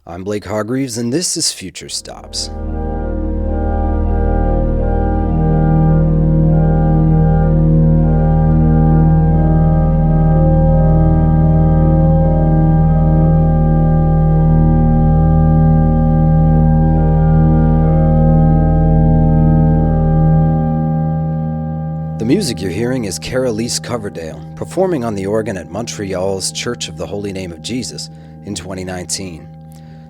I'm Blake Hargreaves, and this is FutureStops. The music you're hearing is Kara-Lis Coverdale, performing on the organ at Montreal's Church of the Holy Name of Jesus in 2019.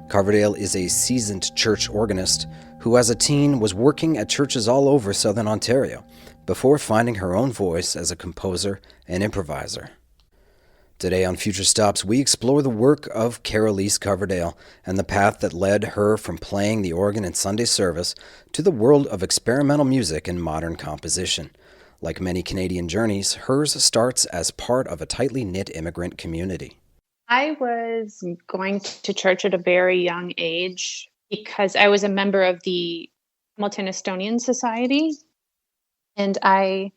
Coverdale is a seasoned church organist who, as a teen, was working at churches all over Southern Ontario before finding her own voice as a composer and improviser. Today on FutureStops, we explore the work of Kara-Lis Coverdale and the path that led her from playing the organ in Sunday service to the world of experimental music and modern composition. Like many Canadian journeys, hers starts as part of a tightly knit immigrant community. I was going to church at a very young age because I was a member of the Hamilton Estonian Society. And I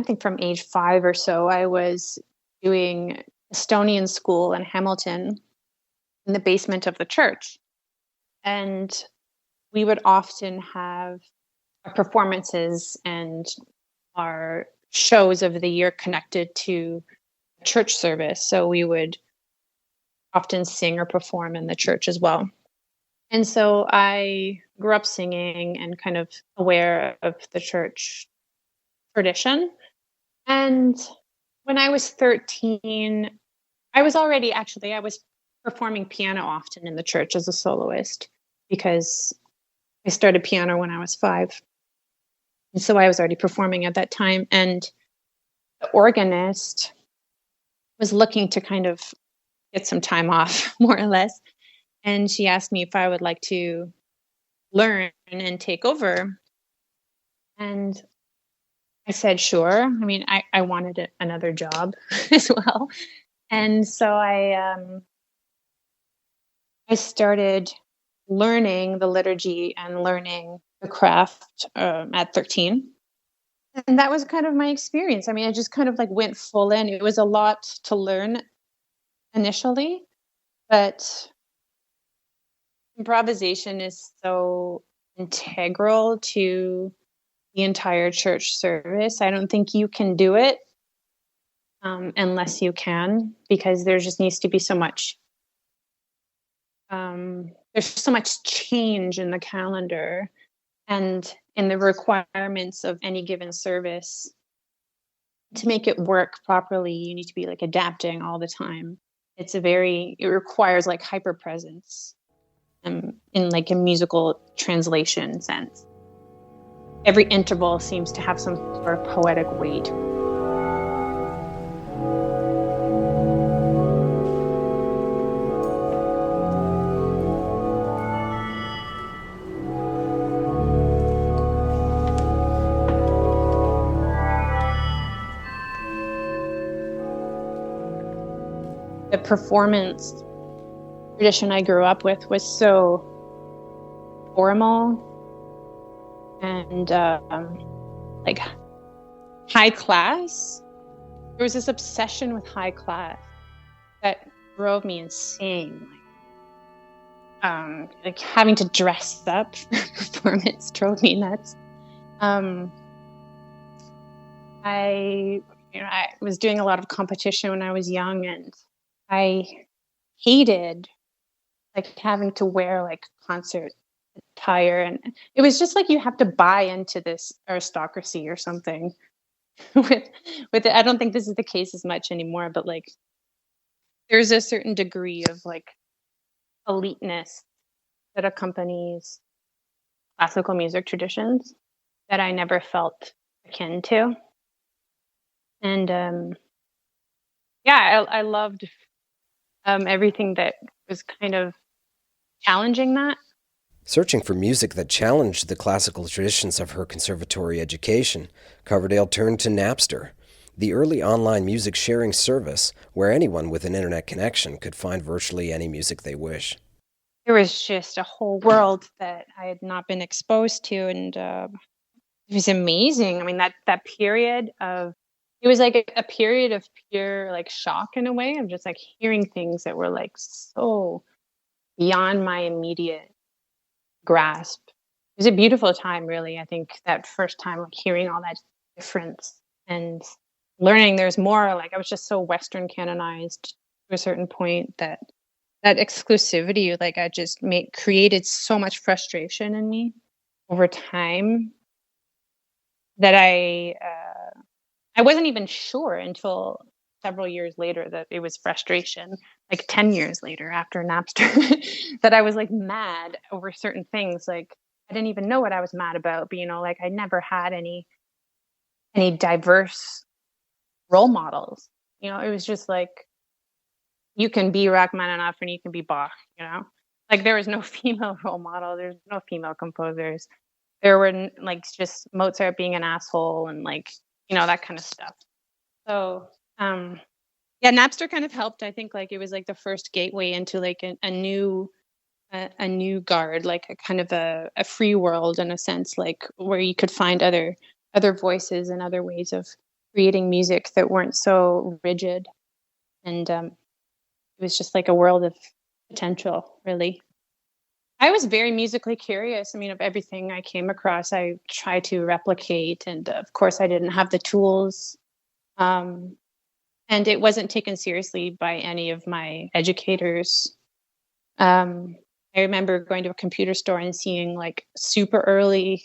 think from age 5 or so, I was doing Estonian school in Hamilton in the basement of the church. And we would often have performances and our shows of the year connected to church service. So we would often sing or perform in the church as well. And so I grew up singing and kind of aware of the church tradition. And when I was 13, I was performing piano often in the church as a soloist because I started piano when I was 5. And so I was already performing at that time. And the organist was looking to kind of get some time off, more or less. And she asked me if I would like to learn and take over. And I said, sure. I mean, I wanted another job as well. And so I started learning the liturgy and learning the craft at 13. And that was kind of my experience. I mean, I just kind of like went full in. It was a lot to learn initially, but improvisation is so integral to the entire church service. I don't think you can do it unless you can, because there just needs to be so much. There's so much change in the calendar and in the requirements of any given service. To make it work properly, you need to be like adapting all the time. It requires like hyper presence in like a musical translation sense. Every interval seems to have some sort of poetic weight. The performance tradition I grew up with was so formal and like high class. There was this obsession with high class that drove me insane. Like having to dress up for performance drove me nuts. I was doing a lot of competition when I was young, and I hated like having to wear like concert attire, and it was just like you have to buy into this aristocracy or something with it. I don't think this is the case as much anymore, but like there's a certain degree of like eliteness that accompanies classical music traditions that I never felt akin to. And I loved everything that was kind of challenging that. Searching for music that challenged the classical traditions of her conservatory education, Coverdale turned to Napster, the early online music sharing service where anyone with an internet connection could find virtually any music they wish. There was just a whole world that I had not been exposed to, and it was amazing. I mean, that period of it was like a period of pure like shock in a way of just like hearing things that were like so beyond my immediate grasp. It was a beautiful time, really. I think that first time, like hearing all that difference and learning there's more. Like I was just so Western canonized to a certain point that that exclusivity, like I just made created so much frustration in me over time that I wasn't even sure until several years later that it was frustration, like 10 years later after Napster, that I was like mad over certain things. Like I didn't even know what I was mad about, but like I never had any diverse role models. It was just like you can be Rachmaninoff and you can be Bach. Like there was no female role model, there's no female composers. There were like just Mozart being an asshole and like, that kind of stuff. So, yeah, Napster kind of helped. I think like it was like the first gateway into like a new guard, like a kind of a free world in a sense, like where you could find other voices and other ways of creating music that weren't so rigid. And it was just like a world of potential, really. I was very musically curious. I mean, of everything I came across, I tried to replicate. And of course, I didn't have the tools. And it wasn't taken seriously by any of my educators. I remember going to a computer store and seeing like super early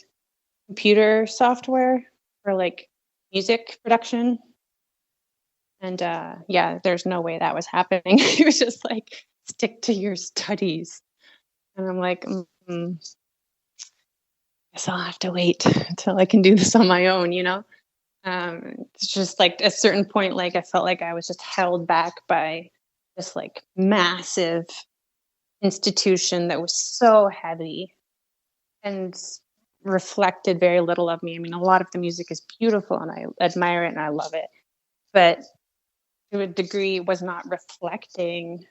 computer software for like music production. And yeah, there's no way that was happening. It was just like, stick to your studies. And I'm like, guess I'll have to wait until I can do this on my own, It's just like at a certain point, like I felt like I was just held back by this like massive institution that was so heavy and reflected very little of me. I mean, a lot of the music is beautiful and I admire it and I love it, but to a degree was not reflecting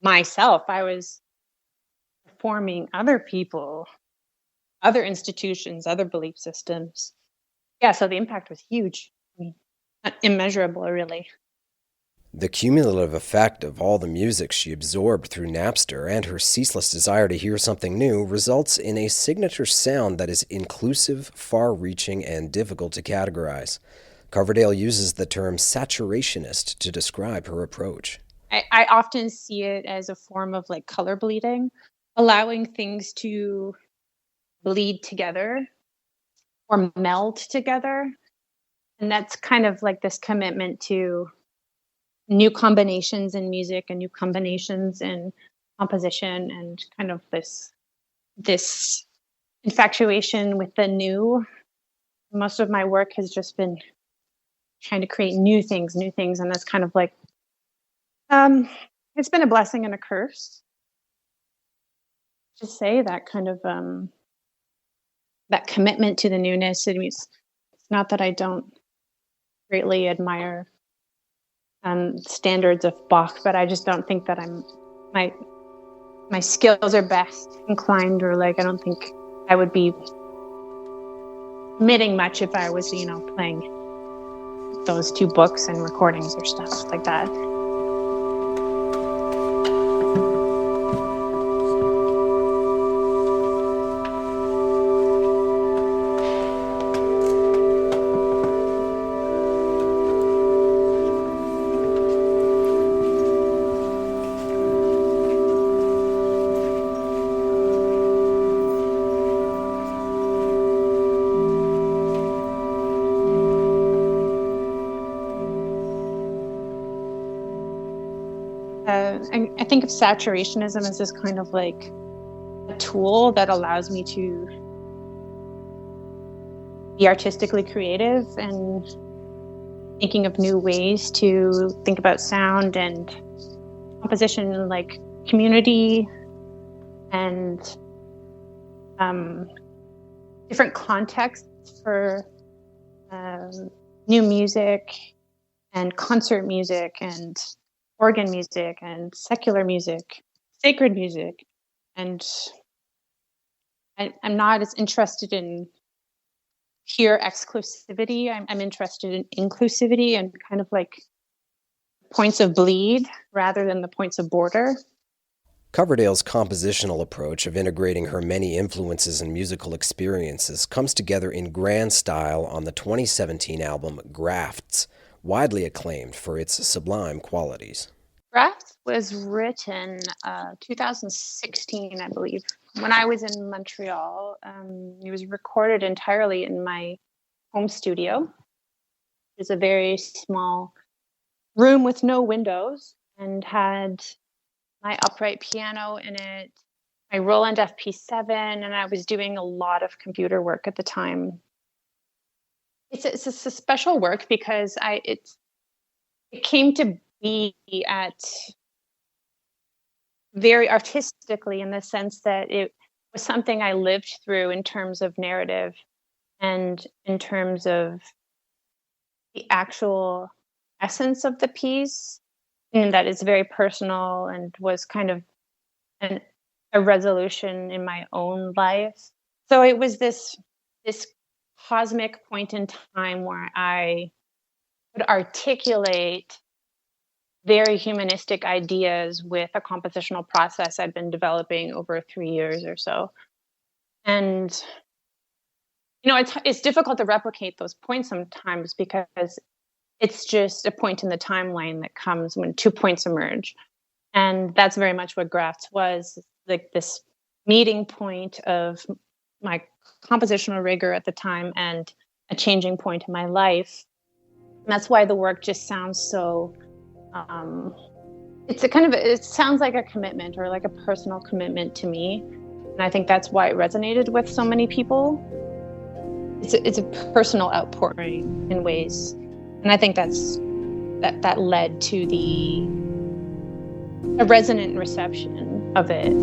myself. I was forming other people, other institutions, other belief systems. Yeah, so the impact was huge. I mean, immeasurable, really. The cumulative effect of all the music she absorbed through Napster and her ceaseless desire to hear something new results in a signature sound that is inclusive, far-reaching, and difficult to categorize. Coverdale uses the term saturationist to describe her approach. I often see it as a form of like color bleeding, allowing things to bleed together or meld together. And that's kind of like this commitment to new combinations in music and new combinations in composition and kind of this infatuation with the new. Most of my work has just been trying to create new things, and that's kind of like it's been a blessing and a curse to say that kind of that commitment to the newness. I mean, it's not that I don't greatly admire standards of Bach, but I just don't think that my skills are best inclined, or like I don't think I would be committing much if I was, playing those two books and recordings or stuff like that. I think of saturationism as this kind of like a tool that allows me to be artistically creative and thinking of new ways to think about sound and composition and like community and different contexts for new music and concert music and organ music and secular music, sacred music. And I'm not as interested in pure exclusivity. I'm interested in inclusivity and kind of like points of bleed rather than the points of border. Coverdale's compositional approach of integrating her many influences and musical experiences comes together in grand style on the 2017 album Grafts, widely acclaimed for its sublime qualities. Grafts was written 2016, I believe, when I was in Montreal. It was recorded entirely in my home studio. It's a very small room with no windows and had my upright piano in it, my Roland FP7, and I was doing a lot of computer work at the time. It's a special work because it came to be at very artistically, in the sense that it was something I lived through in terms of narrative and in terms of the actual essence of the piece, and that it's very personal and was kind of a resolution in my own life. So it was this cosmic point in time where I could articulate very humanistic ideas with a compositional process I'd been developing over 3 years or so. And it's difficult to replicate those points sometimes because it's just a point in the timeline that comes when 2 points emerge. And that's very much what Grafts was, like this meeting point of my compositional rigor at the time and a changing point in my life. And that's why the work just sounds so, it sounds like a commitment, or like a personal commitment to me. And I think that's why it resonated with so many people. It's a personal outpouring in ways. And I think that led to a resonant reception of it.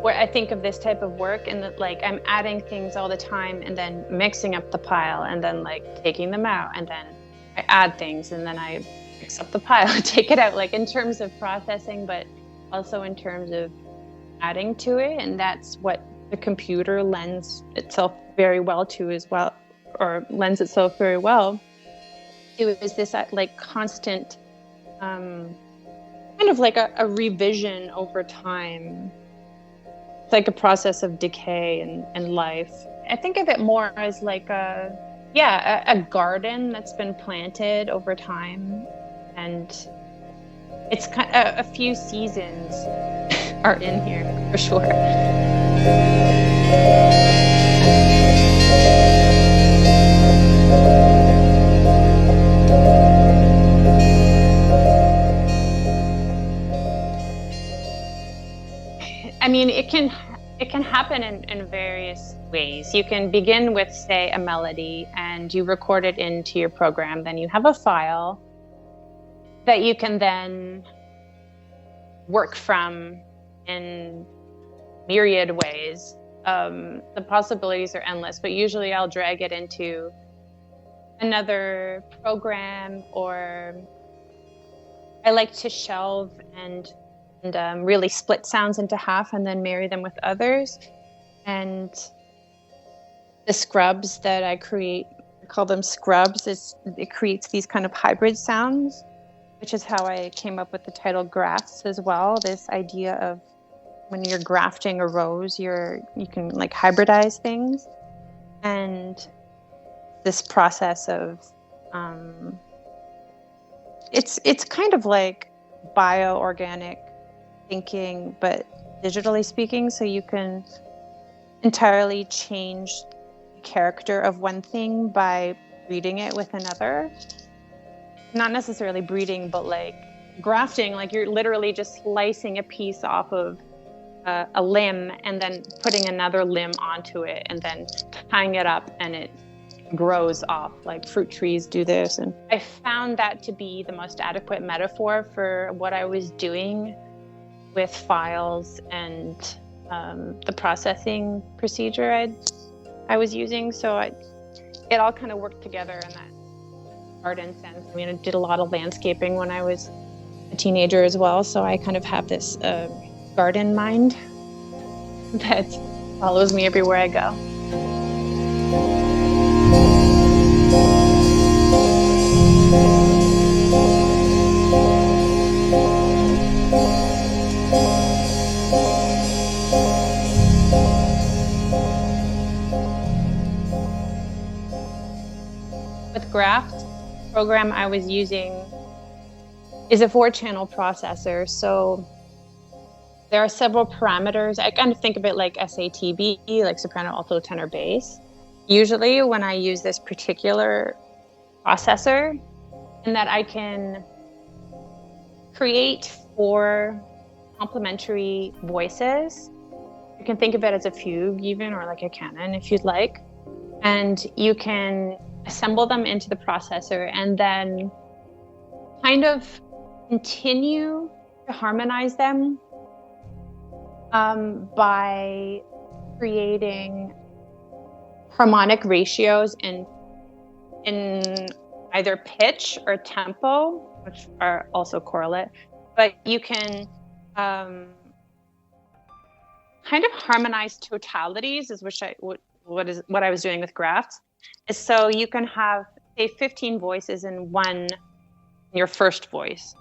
Where I think of this type of work, and that like I'm adding things all the time and then mixing up the pile and then like taking them out, and then I add things and then I mix up the pile and take it out, like in terms of processing, but also in terms of adding to it. And that's what the computer lends itself very well to as well, or lends itself very well to, is this like constant kind of like a revision over time. It's like a process of decay and life. I think of it more as like a garden that's been planted over time, and it's kind of a few seasons are in here for sure. I mean, it can happen in various ways. You can begin with, say, a melody, and you record it into your program. Then you have a file that you can then work from in myriad ways. The possibilities are endless, but usually I'll drag it into another program, or I like to shelve and really split sounds into half and then marry them with others. And the scrubs that I create, I call them scrubs, it creates these kind of hybrid sounds, which is how I came up with the title Grafts as well. This idea of when you're grafting a rose, you can like hybridize things. And this process of it's kind of like bioorganic thinking, but digitally speaking, so you can entirely change the character of one thing by breeding it with another. Not necessarily breeding, but like grafting, like you're literally just slicing a piece off of a limb and then putting another limb onto it and then tying it up, and it grows off, like fruit trees do this. And I found that to be the most adequate metaphor for what I was doing with files and the processing procedure I was using. So it all kind of worked together in that garden sense. I mean, I did a lot of landscaping when I was a teenager as well. So I kind of have this garden mind that follows me everywhere I go. With Graft, the program I was using is a 4-channel processor. So there are several parameters. I kind of think of it like SATB, like soprano, alto, tenor, bass. Usually when I use this particular processor, in that I can create 4 complementary voices. You can think of it as a fugue even, or like a canon if you'd like. And you can assemble them into the processor and then kind of continue to harmonize them by creating harmonic ratios in either pitch or tempo, which are also correlate. But you can kind of harmonize totalities, is what I was doing with Grafts. Is so you can have, say, 15 voices in your first voice.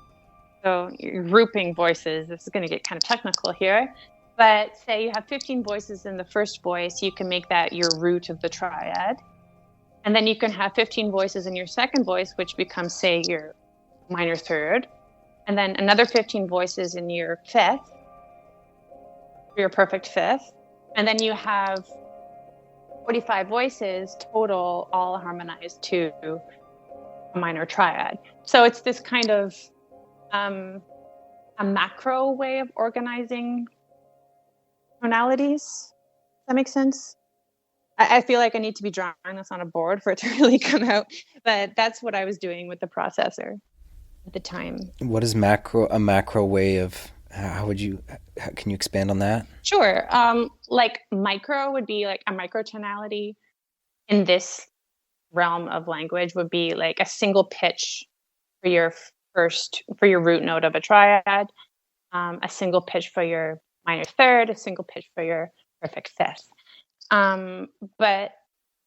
So you're grouping voices. This is going to get kind of technical here. But say you have 15 voices in the first voice, you can make that your root of the triad. And then you can have 15 voices in your second voice, which becomes, say, your minor third. And then another 15 voices in your fifth, your perfect fifth. And then you have 45 voices total, all harmonized to a minor triad. So it's this kind of a macro way of organizing tonalities. Does that make sense? I feel like I need to be drawing this on a board for it to really come out, but that's what I was doing with the processor at the time. What is a macro way of, can you expand on that? Sure. Like micro would be like a microtonality in this realm of language would be like a single pitch for your root note of a triad, a single pitch for your minor third, a single pitch for your perfect fifth. But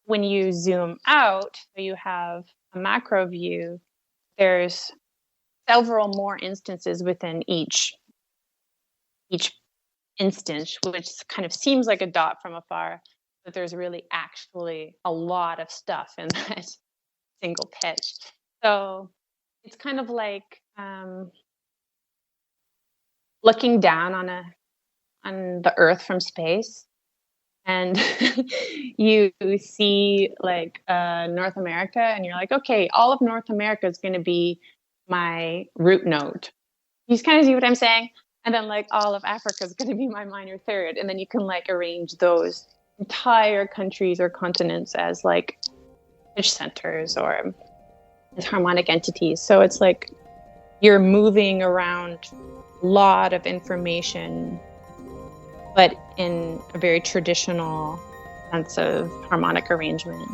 when you zoom out, so you have a macro view, there's several more instances within each instance, which kind of seems like a dot from afar, but there's really actually a lot of stuff in that single pitch. So it's kind of like looking down on the Earth from space, and you see like North America, and you're like, okay, all of North America is going to be my root note. You kind of see what I'm saying? And then like all of Africa is going to be my minor third. And then you can like arrange those entire countries or continents as like pitch centers or as harmonic entities. So it's like you're moving around a lot of information, but in a very traditional sense of harmonic arrangement.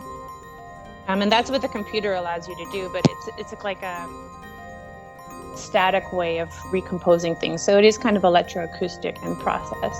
And that's what the computer allows you to do, but it's like a static way of recomposing things. So it is kind of electroacoustic in process.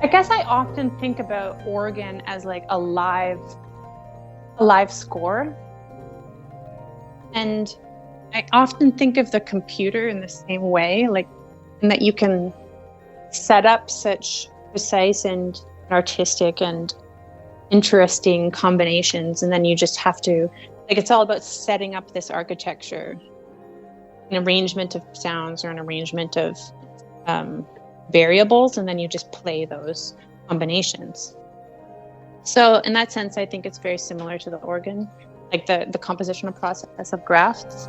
I guess I often think about organ as like a live score. And I often think of the computer in the same way, like in that you can set up such precise and artistic and interesting combinations, and then you just have to, like, it's all about setting up this architecture, an arrangement of sounds or an arrangement of variables, and then you just play those combinations. So in that sense, I think it's very similar to the organ. like the compositional process of grafts.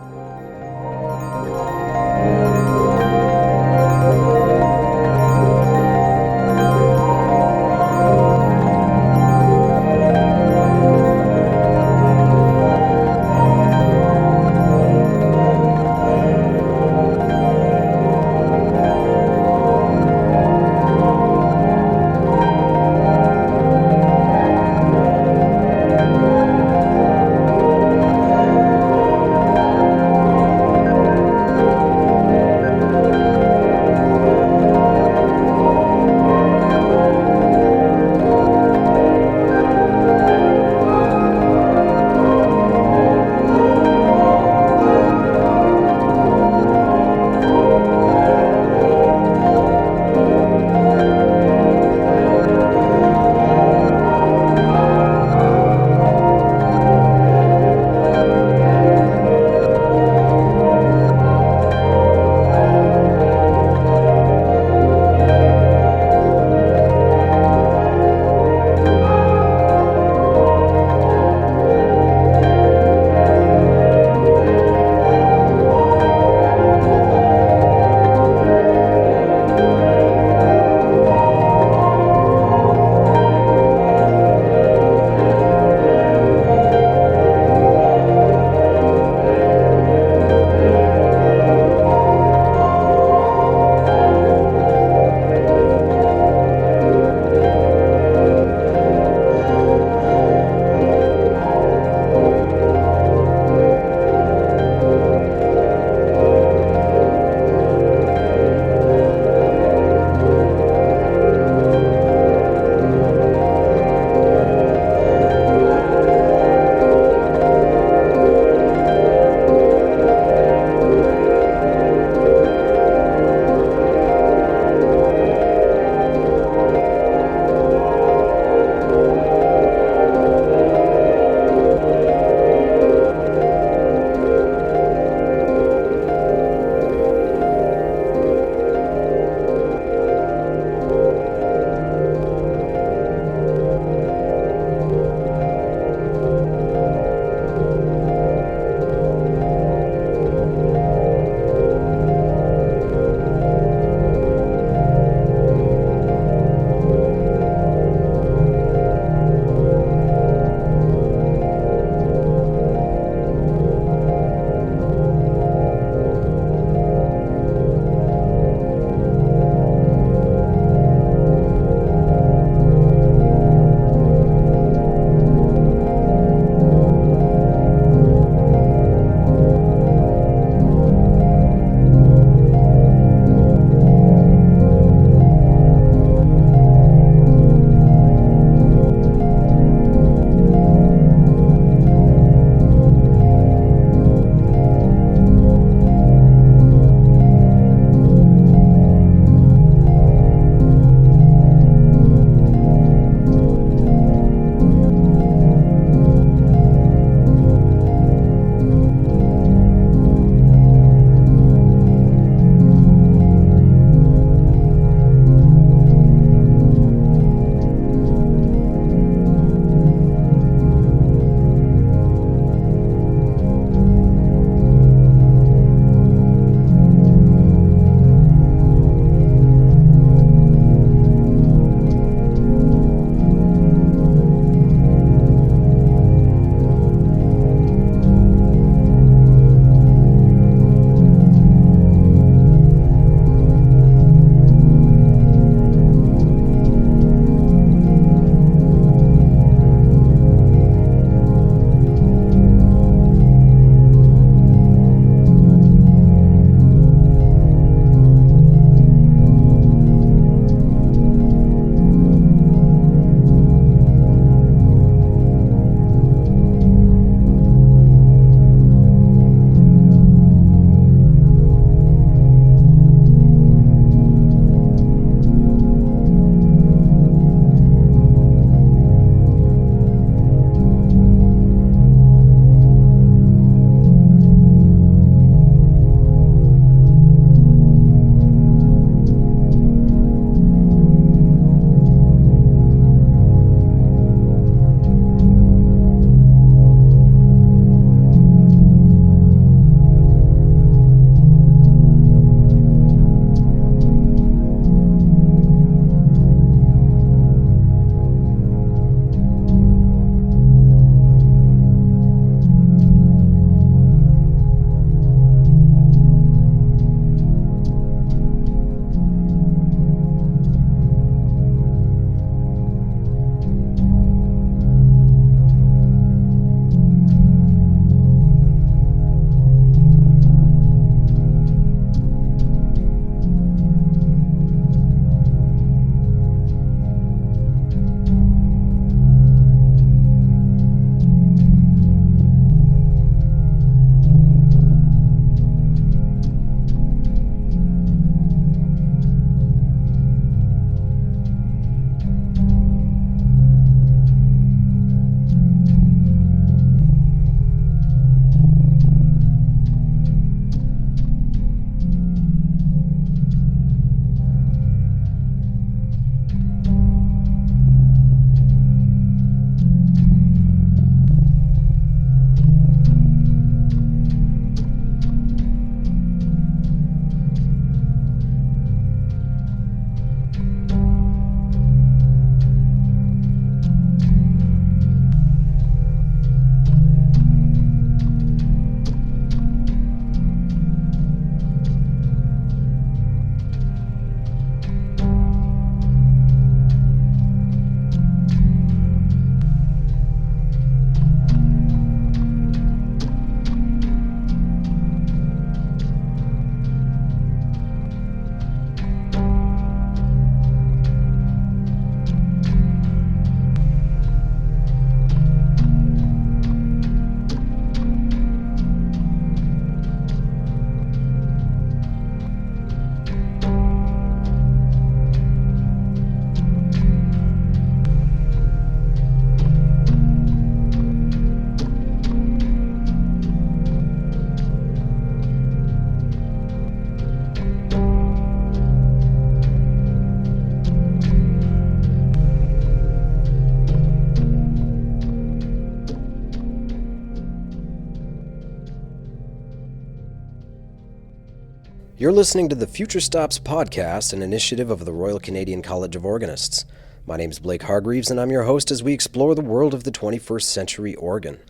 You're listening to the FutureStops podcast, an initiative of the Royal Canadian College of Organists. My name is Blake Hargreaves, and I'm your host as we explore the world of the 21st century organ.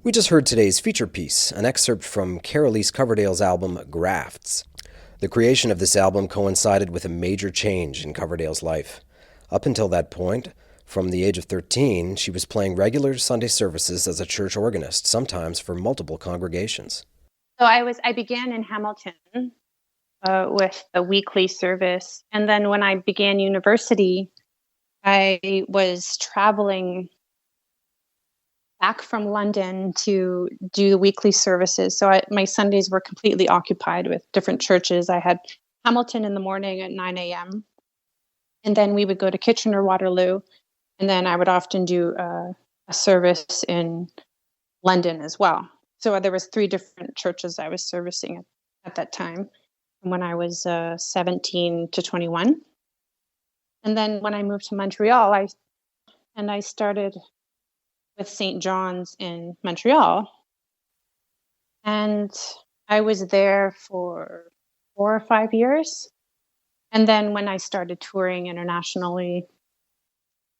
We just heard today's feature piece, an excerpt from Kara-Lis Coverdale's album, Grafts. The creation of this album coincided with a major change in Coverdale's life. Up until that point, from the age of 13, she was playing regular Sunday services as a church organist, sometimes for multiple congregations. So I began in Hamilton with a weekly service. And then when I began university, I was traveling back from London to do the weekly services. So my Sundays were completely occupied with different churches. I had Hamilton in the morning at 9 a.m. And then we would go to Kitchener-Waterloo. And then I would often do a service in London as well. So there was 3 different churches I was servicing at that time when I was 17 to 21. And then when I moved to Montreal, I started with St. John's in Montreal. And I was there for 4 or 5 years. And then when I started touring internationally,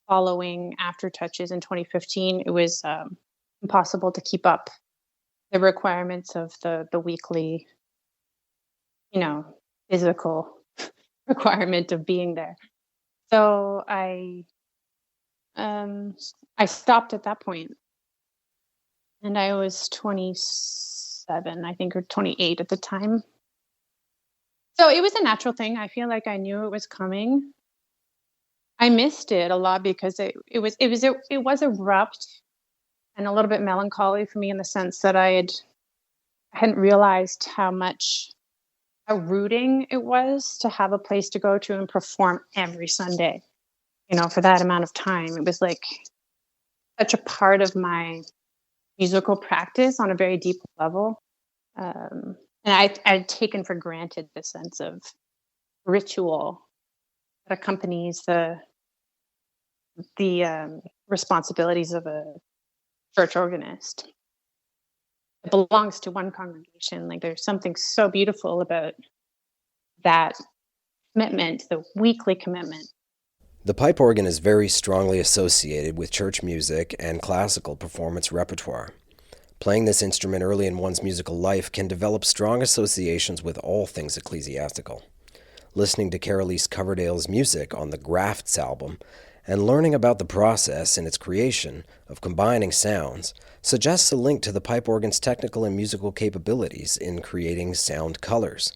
following Aftertouches in 2015, it was impossible to keep up the requirements of the weekly, physical requirement of being there. So I stopped at that point, and I was 27, I think, or 28 at the time. So it was a natural thing. I feel like I knew it was coming. I missed it a lot because it was abrupt and a little bit melancholy for me in the sense that I hadn't realized how rooting it was to have a place to go to and perform every Sunday, for that amount of time. It was like such a part of my musical practice on a very deep level. And I'd taken for granted the sense of ritual that accompanies the responsibilities of a church organist. It belongs to one congregation. Like, there's something so beautiful about that commitment, the weekly commitment. The pipe organ is very strongly associated with church music and classical performance repertoire. Playing this instrument early in one's musical life can develop strong associations with all things ecclesiastical. Listening to Kara-Lis Coverdale's music on the Grafts album and learning about the process in its creation of combining sounds suggests a link to the pipe organ's technical and musical capabilities in creating sound colors.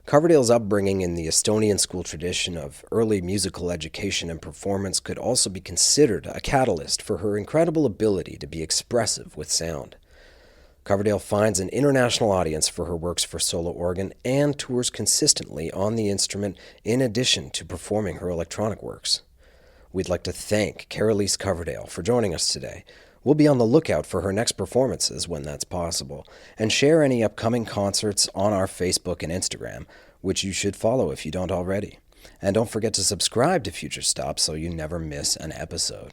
Coverdale's upbringing in the Estonian school tradition of early musical education and performance could also be considered a catalyst for her incredible ability to be expressive with sound. Coverdale finds an international audience for her works for solo organ and tours consistently on the instrument in addition to performing her electronic works. We'd like to thank Kara-Lis Coverdale for joining us today. We'll be on the lookout for her next performances when that's possible, and share any upcoming concerts on our Facebook and Instagram, which you should follow if you don't already. And don't forget to subscribe to FutureStops so you never miss an episode.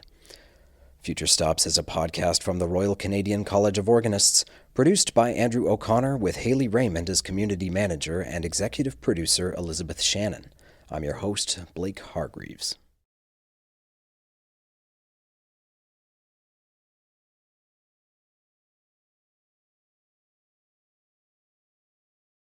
FutureStops is a podcast from the Royal Canadian College of Organists, produced by Andrew O'Connor with Haley Raymond as community manager and executive producer Elizabeth Shannon. I'm your host, Blake Hargreaves.